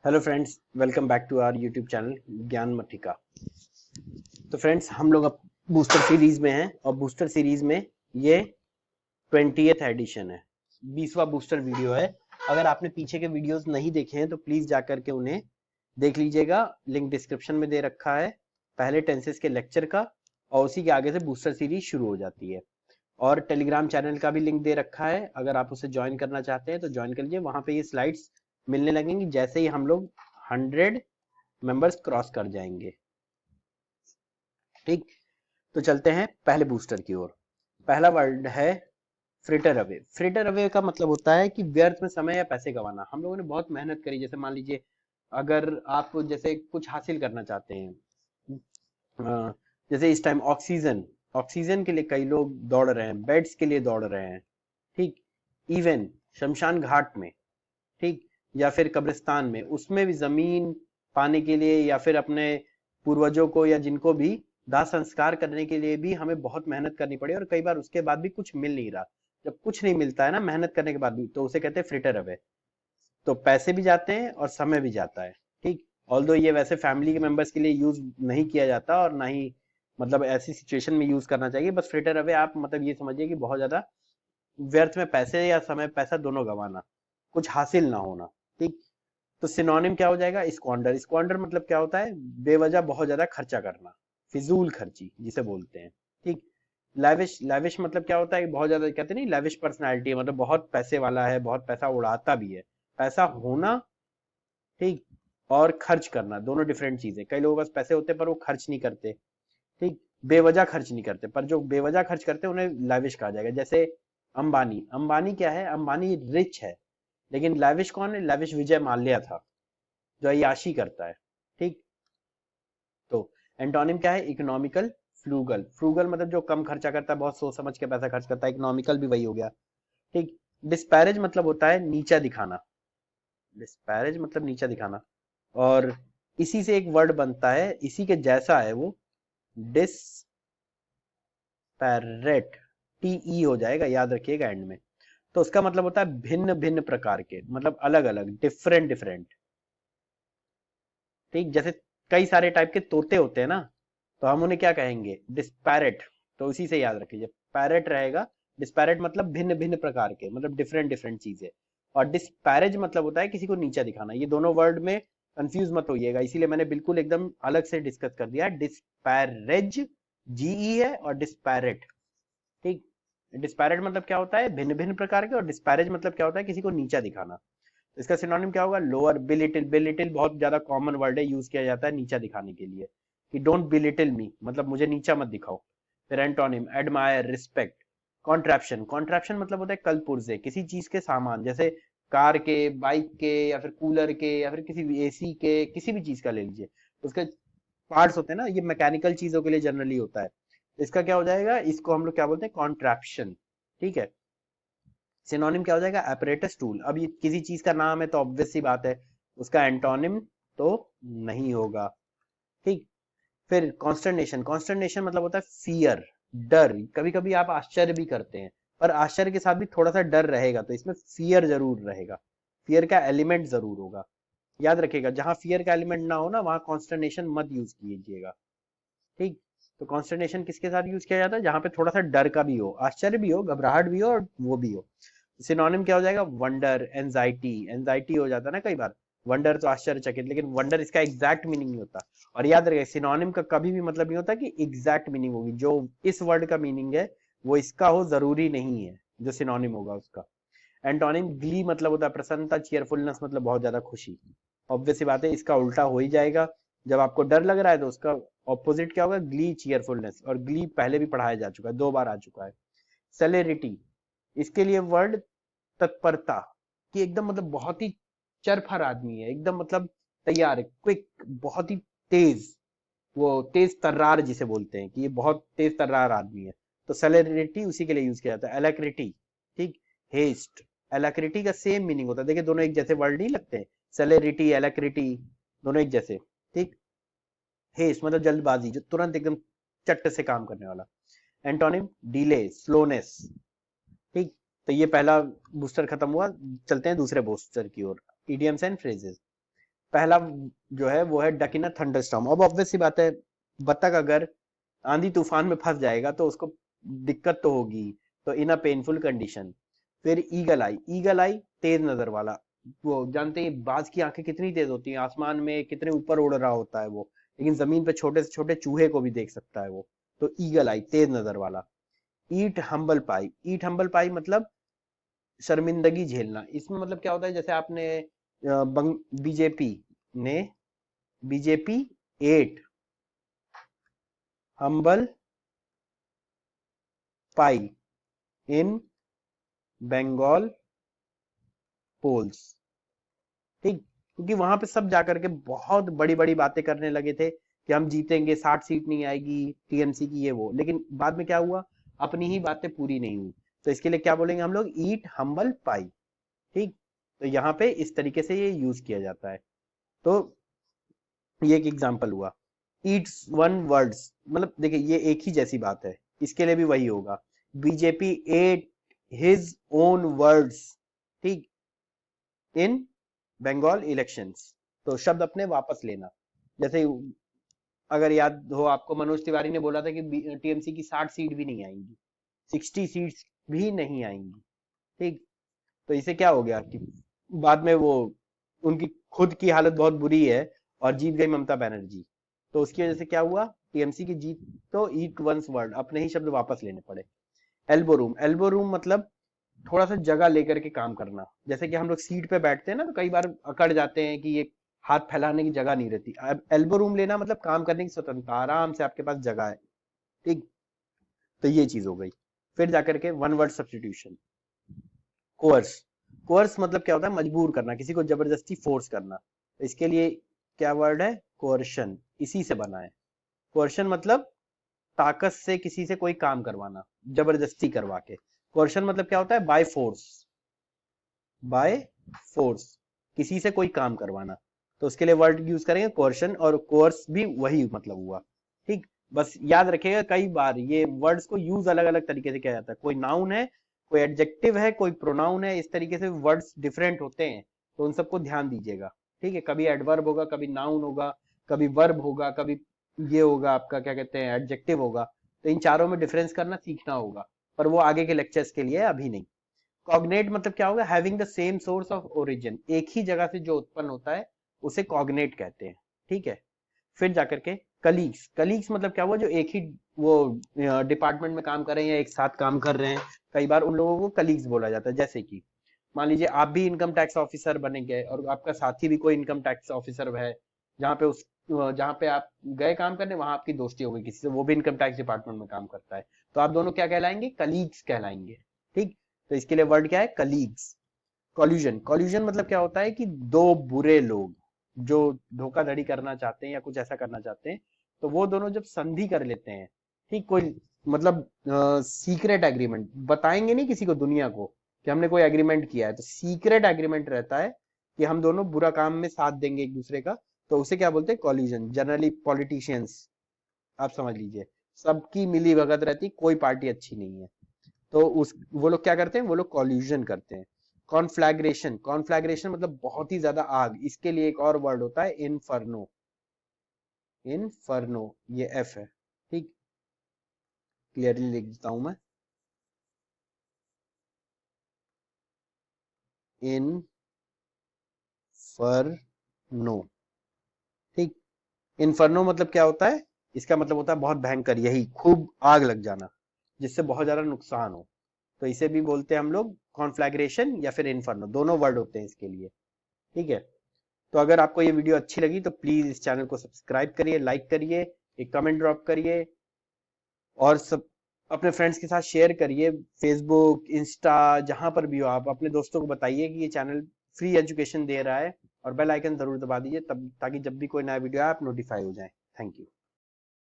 Hello friends, welcome back to our YouTube channel Gyan Matika. तो friends, हम लोग अब बूस्टर सीरीज में हैं और बूस्टर सीरीज में ये 20th एडिशन है, 20वां बूस्टर वीडियो है। अगर आपने पीछे के वीडियोस नहीं देखे हैं तो प्लीज जाकर के उन्हें देख लीजिएगा। लिंक डिस्क्रिप्शन में दे रखा है पहले टेंसेस के लेक्चर का, और उसी के आगे से बूस्टर सीरीज शुरू हो जाती है। और टेलीग्राम चैनल का भी लिंक दे रखा है, अगर आप उसे ज्वाइन करना चाहते हैं तो ज्वाइन कर लीजिए। वहां पे ये स्लाइड्स मिलने लगेंगी जैसे ही हम लोग 100 मेंबर्स क्रॉस कर जाएंगे। ठीक, तो चलते हैं पहले बूस्टर की ओर। पहला वर्ड है फ्रिटर अवे। फ्रिटर अवे का मतलब होता है कि व्यर्थ में समय या पैसे गंवाना। हम लोगों ने बहुत मेहनत करी, जैसे मान लीजिए अगर आप जैसे कुछ हासिल करना चाहते हैं, अ, जैसे इस टाइम ऑक्सीजन ऑक्सीजन के लिए कई लोग दौड़ रहे हैं, बेड्स के लिए दौड़ रहे हैं। ठीक, इवन शमशान घाट में, ठीक, या फिर कब्रिस्तान में, उसमें भी जमीन पाने के लिए या फिर अपने पूर्वजों को या जिनको भी दाह संस्कार करने के लिए भी हमें बहुत मेहनत करनी पड़ी, और कई बार उसके बाद भी कुछ मिल नहीं रहा। जब कुछ नहीं मिलता है ना मेहनत करने के बाद भी, तो उसे कहते हैं फ्रिटर अवे। तो पैसे भी जाते हैं और समय भी जाता है। ठीक, ऑल्दो ये वैसे फैमिली के मेंबर्स के लिए यूज नहीं किया जाता और ना ही मतलब ऐसी सिचुएशन में यूज करना चाहिए। बस फ्रिटर अवे आप मतलब ये समझिए कि बहुत ज्यादा व्यर्थ में पैसे या समय पैसा दोनों गंवाना, कुछ हासिल ना होना। ठीक, तो सिनोनिम क्या हो जाएगा? स्क्वांडर। स्क्वांडर मतलब क्या होता है? बेवजह बहुत ज्यादा खर्चा करना, फिजूल खर्ची जिसे बोलते हैं। ठीक, लैविश। लैविश मतलब क्या होता है? बहुत ज्यादा कहते नहीं, लैविश पर्सनैलिटी है, मतलब बहुत पैसे वाला है, बहुत पैसा उड़ाता भी है। पैसा होना, ठीक, और खर्च करना दोनों डिफरेंट चीजें। कई लोगों के पास पैसे होते हैं पर वो खर्च नहीं करते। ठीक, बेवजह खर्च नहीं करते, पर जो बेवजह खर्च करते हैं उन्हें लैविश कहा जाएगा। जैसे अंबानी। अंबानी क्या है? अंबानी रिच है, लेकिन लैविश कौन है? लैविश विजय माल्या था, जो अय्याशी करता है। ठीक, तो एंटोनिम क्या है? इकोनॉमिकल, फ्लूगल। फ्लूगल मतलब जो कम खर्चा करता है, बहुत सोच समझ के पैसा खर्च करता है। इकोनॉमिकल भी वही हो गया। ठीक, डिस्पैरेज मतलब होता है नीचा दिखाना। डिस्पैरेज मतलब नीचा दिखाना, और इसी से एक वर्ड बनता है, इसी के जैसा है वो, डिस्पैरेट। टीई हो जाएगा, याद रखिएगा एंड में। तो उसका मतलब होता है भिन्न भिन्न प्रकार के, मतलब अलग अलग, डिफरेंट डिफरेंट। ठीक, जैसे कई सारे टाइप के तोते होते हैं ना, तो हम उन्हें क्या कहेंगे? डिस्पैरेट। तो इसी से याद रखिए, पैरेट रहेगा। डिस्पैरेट मतलब भिन्न भिन्न प्रकार के, मतलब डिफरेंट डिफरेंट चीजें। और डिस्पैरेज मतलब होता है किसी को नीचा दिखाना। ये दोनों वर्ड में कंफ्यूज मत होइएगा, इसीलिए मैंने बिल्कुल एकदम अलग से डिस्कस कर दिया। डिस्पैरेज जीई है, और डिस्पैरेट। ठीक, डिस्पैरेट मतलब क्या होता है? भिन्न भिन्न प्रकार के, और डिस्पैरेज मतलब क्या होता है? किसी को नीचा दिखाना। इसका सिनोनिम क्या होगा? लोअर। बिलिटिल। बिलिटिल बहुत ज्यादा कॉमन वर्ड है, यूज किया जाता है नीचा दिखाने के लिए, कि डोंट बिलिटिल मी, मतलब मुझे नीचा मत दिखाओ। फिर antonym admire, respect. Contraption. Contraption मतलब होता है कलपुर्जे, किसी चीज के सामान, जैसे कार के, बाइक के, या फिर कूलर के, या फिर किसी भी एसी के, किसी भी चीज का ले लीजिए, उसके पार्ट्स होते हैं ना, ये मैकेनिकल चीजों के लिए जनरली होता है। इसका क्या हो जाएगा? इसको हम लोग क्या बोलते हैं? कॉन्ट्रैप्शन। ठीक है। सिनोनिम क्या हो जाएगा? apparatus tool. अब ये किसी चीज का नाम है तो ऑब्वियस सी बात है, उसका एंटोनिम तो नहीं होगा। ठीक, फिर कॉन्स्टर्नेशन। कॉन्स्टर्नेशन मतलब होता है फियर, डर। कभी कभी आप आश्चर्य भी करते हैं, पर आश्चर्य के साथ भी थोड़ा सा डर रहेगा, तो इसमें फियर जरूर रहेगा, फियर का एलिमेंट जरूर होगा। याद रखिएगा, जहां फियर का एलिमेंट ना हो ना, वहां कॉन्स्टर्नेशन मत यूज कीजिएगा। ठीक, तो कॉन्स्टर्नेशन किसके साथ यूज किया जाता है? जहां पे थोड़ा सा डर का भी हो, आश्चर्य भी हो, घबराहट भी हो, और वो भी हो। सिनोनिम क्या हो जाएगा? Wonder, anxiety. एंजाइटी हो जाता है ना कई बार। वंडर तो आश्चर्यचकित, लेकिन वंडर इसका एग्जैक्ट मीनिंग नहीं होता। और याद रखिए, सिनोनिम का कभी भी मतलब नहीं होता कि एग्जैक्ट मीनिंग होगी। जो इस वर्ड का मीनिंग है वो इसका हो, जरूरी नहीं है जो सिनोनिम होगा उसका। एंटोनिम ग्ली मतलब होता है प्रसन्नता, चीयरफुलनेस मतलब बहुत ज्यादा खुशी। ऑब्वियस सी बात है, इसका उल्टा हो ही जाएगा। जब आपको डर लग रहा है तो उसका ऑपोजिट क्या होगा? Glee, cheerfulness. और ग्ली पहले भी पढ़ाया जा चुका है, 2 बार आ चुका है। सेलेरिटी, इसके लिए वर्ड तत्परता, कि एकदम मतलब बहुत ही चरफर आदमी है, एकदम मतलब तैयार है, क्विक, बहुत ही तेज। वो तेज तर्रार जिसे बोलते हैं, कि ये बहुत तेज तर्रार आदमी है। तो सेलेरिटी उसी के लिए यूज किया जाता है। एलैक्रिटी, ठीक, हेस्ट। एलैक्रिटी का सेम मीनिंग होता है, देखिए दोनों एक जैसे वर्ड नहीं लगते? सेलेरिटी, एलैक्रिटी, दोनों एक जैसे। ठीक, हेस्ट मतलब जल्दबाजी, जो तुरंत एकदम चट से काम करने वाला। Antonym delay, slowness. ठीक, तो ये पहला बूस्टर खत्म हुआ, चलते हैं दूसरे बूस्टर की ओर। Idioms and phrases. पहला जो है वो है डक इन अ थंडरस्टॉर्म। अब ऑब्वियस सी बात है, बतख अगर आंधी तूफान में फंस जाएगा तो उसको दिक्कत तो होगी, तो इन अ पेनफुल कंडीशन। फिर ईगल आई, ईगल आई तेज नजर वाला। वो जानते हैं बाज की आंखें कितनी तेज होती हैं, आसमान में कितने ऊपर उड़ रहा होता है वो, लेकिन जमीन पे छोटे से छोटे चूहे को भी देख सकता है वो। तो ईगल आई तेज नजर वाला। ईट हम्बल पाई, ईट हम्बल पाई मतलब शर्मिंदगी झेलना। इसमें मतलब क्या होता है, जैसे आपने बीजेपी ने, BJP ate humble pie in Bengal polls. ठीक, क्योंकि वहां पे सब जाकर के बहुत बड़ी बड़ी बातें करने लगे थे कि हम जीतेंगे, 60 सीट नहीं आएगी टीएमसी की, ये वो, लेकिन बाद में क्या हुआ, अपनी ही बातें पूरी नहीं हुई। तो इसके लिए क्या बोलेंगे हम लोग, ईट हम्बल पाई। ठीक, तो यहाँ पे इस तरीके से ये यूज किया जाता है। तो ये एक एग्जांपल हुआ। ईट्स वन वर्ड्स मतलब देखिए ये एक ही जैसी बात है, इसके लिए भी वही होगा। BJP at his own words, ठीक, इन बंगाल इलेक्शंस। तो शब्द अपने वापस लेना। जैसे अगर याद हो आपको, मनोज तिवारी ने बोला था कि टीएमसी की 60 सीट भी नहीं आएंगी, 60 सीट्स भी नहीं आएंगी। ठीक, तो इसे क्या हो गया कि बाद में वो, उनकी खुद की हालत बहुत बुरी है और जीत गई ममता बनर्जी। तो उसकी वजह से क्या हुआ, टीएमसी की जीत। तो ईट वंस वर्ड, अपने ही शब्द वापस लेने पड़े। एल्बो रूम, एल्बो रूम मतलब थोड़ा सा जगह लेकर के काम करना। जैसे कि हम लोग सीट पे बैठते हैं ना, तो कई बार अकड़ जाते हैं कि ये हाथ फैलाने की जगह नहीं रहती। अब एल्बो रूम लेना मतलब काम करने की स्वतंत्रता, आराम से आपके पास जगह है। ठीक, तो ये चीज हो गई। फिर जाकर के one word substitution, course. Course मतलब क्या होता है, मजबूर करना, किसी को जबरदस्ती फोर्स करना। तो इसके लिए क्या वर्ड है, कोर्शन, इसी से बना है। कोर्शन मतलब ताकत से किसी से कोई काम करवाना, जबरदस्ती करवा के। कोर्शन मतलब क्या होता है, बाय फोर्स, बाय फोर्स किसी से कोई काम करवाना। तो उसके लिए वर्ड यूज करेंगे कोर्शन, और कोर्स भी वही मतलब हुआ। ठीक, बस याद रखिएगा कई बार ये वर्ड्स को यूज अलग अलग तरीके से किया जाता है। कोई नाउन है, कोई एडजेक्टिव है, कोई प्रोनाउन है, इस तरीके से वर्ड्स डिफरेंट होते हैं, तो उन सबको ध्यान दीजिएगा। ठीक है, कभी एडवर्ब होगा, कभी नाउन होगा, कभी वर्ब होगा, कभी ये होगा आपका क्या कहते हैं एडजेक्टिव होगा। तो इन चारों में डिफरेंस करना सीखना होगा, पर वो आगे के लेक्चर्स के लिए, अभी नहीं। कॉग्नेट मतलब क्या होगा, having the same source of origin, एक ही जगह से जो उत्पन्न होता है उसे कॉग्नेट कहते हैं। ठीक है, फिर जाकर के कलीग्स, कलीग्स मतलब क्या हुआ, जो एक ही वो डिपार्टमेंट में काम कर रहे हैं या एक साथ काम कर रहे हैं, कई बार उन लोगों को कलीग्स बोला जाता है। जैसे कि मान लीजिए आप भी इनकम टैक्स ऑफिसर बनेंगे और आपका साथी भी कोई इनकम टैक्स ऑफिसर है, जहाँ पे उस जहाँ पे आप गए काम करने, वहां आपकी दोस्ती हो गई किसी से, वो भी इनकम टैक्स डिपार्टमेंट में काम करता है, तो आप दोनों क्या कहलाएंगे, कलीग्स कहलाएंगे। ठीक, तो इसके लिए वर्ड क्या है, कलीग्स। कॉल्यूजन, कॉल्यूजन मतलब क्या होता है कि दो बुरे लोग जो धोखाधड़ी करना चाहते हैं या कुछ ऐसा करना चाहते हैं, तो वो दोनों जब संधि कर लेते हैं, ठीक, कोई मतलब सीक्रेट एग्रीमेंट, बताएंगे नहीं किसी को, दुनिया को, कि हमने कोई एग्रीमेंट किया है, तो सीक्रेट एग्रीमेंट रहता है कि हम दोनों बुरा काम में साथ देंगे एक दूसरे का, तो उसे क्या बोलते हैं, कॉल्यूजन। जनरली पॉलिटिशियंस, आप समझ लीजिए, सबकी मिली भगत रहती, कोई पार्टी अच्छी नहीं है, तो उस वो लोग क्या करते हैं, वो लोग कॉल्यूजन करते हैं। कॉन्फ्लैग्रेशन, कॉन्फ्लैग्रेशन मतलब बहुत ही ज्यादा आग, इसके लिए एक और वर्ड होता है इनफर्नो, इनफर्नो, ये एफ है। ठीक, क्लियरली लिख देता हूं मैं, इनफर्नो। ठीक, इन्फर्नो मतलब क्या होता है, इसका मतलब होता है बहुत भयंकर, यही खूब आग लग जाना, जिससे बहुत ज्यादा नुकसान हो, तो इसे भी बोलते हैं हम लोग कॉन्फ्लैग्रेशन या फिर इन्फर्नो, दोनों वर्ड होते हैं इसके लिए। ठीक है, तो अगर आपको ये वीडियो अच्छी लगी तो प्लीज इस चैनल को सब्सक्राइब करिए, लाइक करिए, एक कमेंट ड्रॉप करिए, और सब अपने फ्रेंड्स के साथ शेयर करिए, फेसबुक, इंस्टा, जहां पर भी हो आप अपने दोस्तों को बताइए कि ये चैनल फ्री एजुकेशन दे रहा है, और बेल आइकन जरूर दबा दीजिए, तब ताकि जब भी कोई नया वीडियो आए आप नोटिफाई हो जाए। Thank you.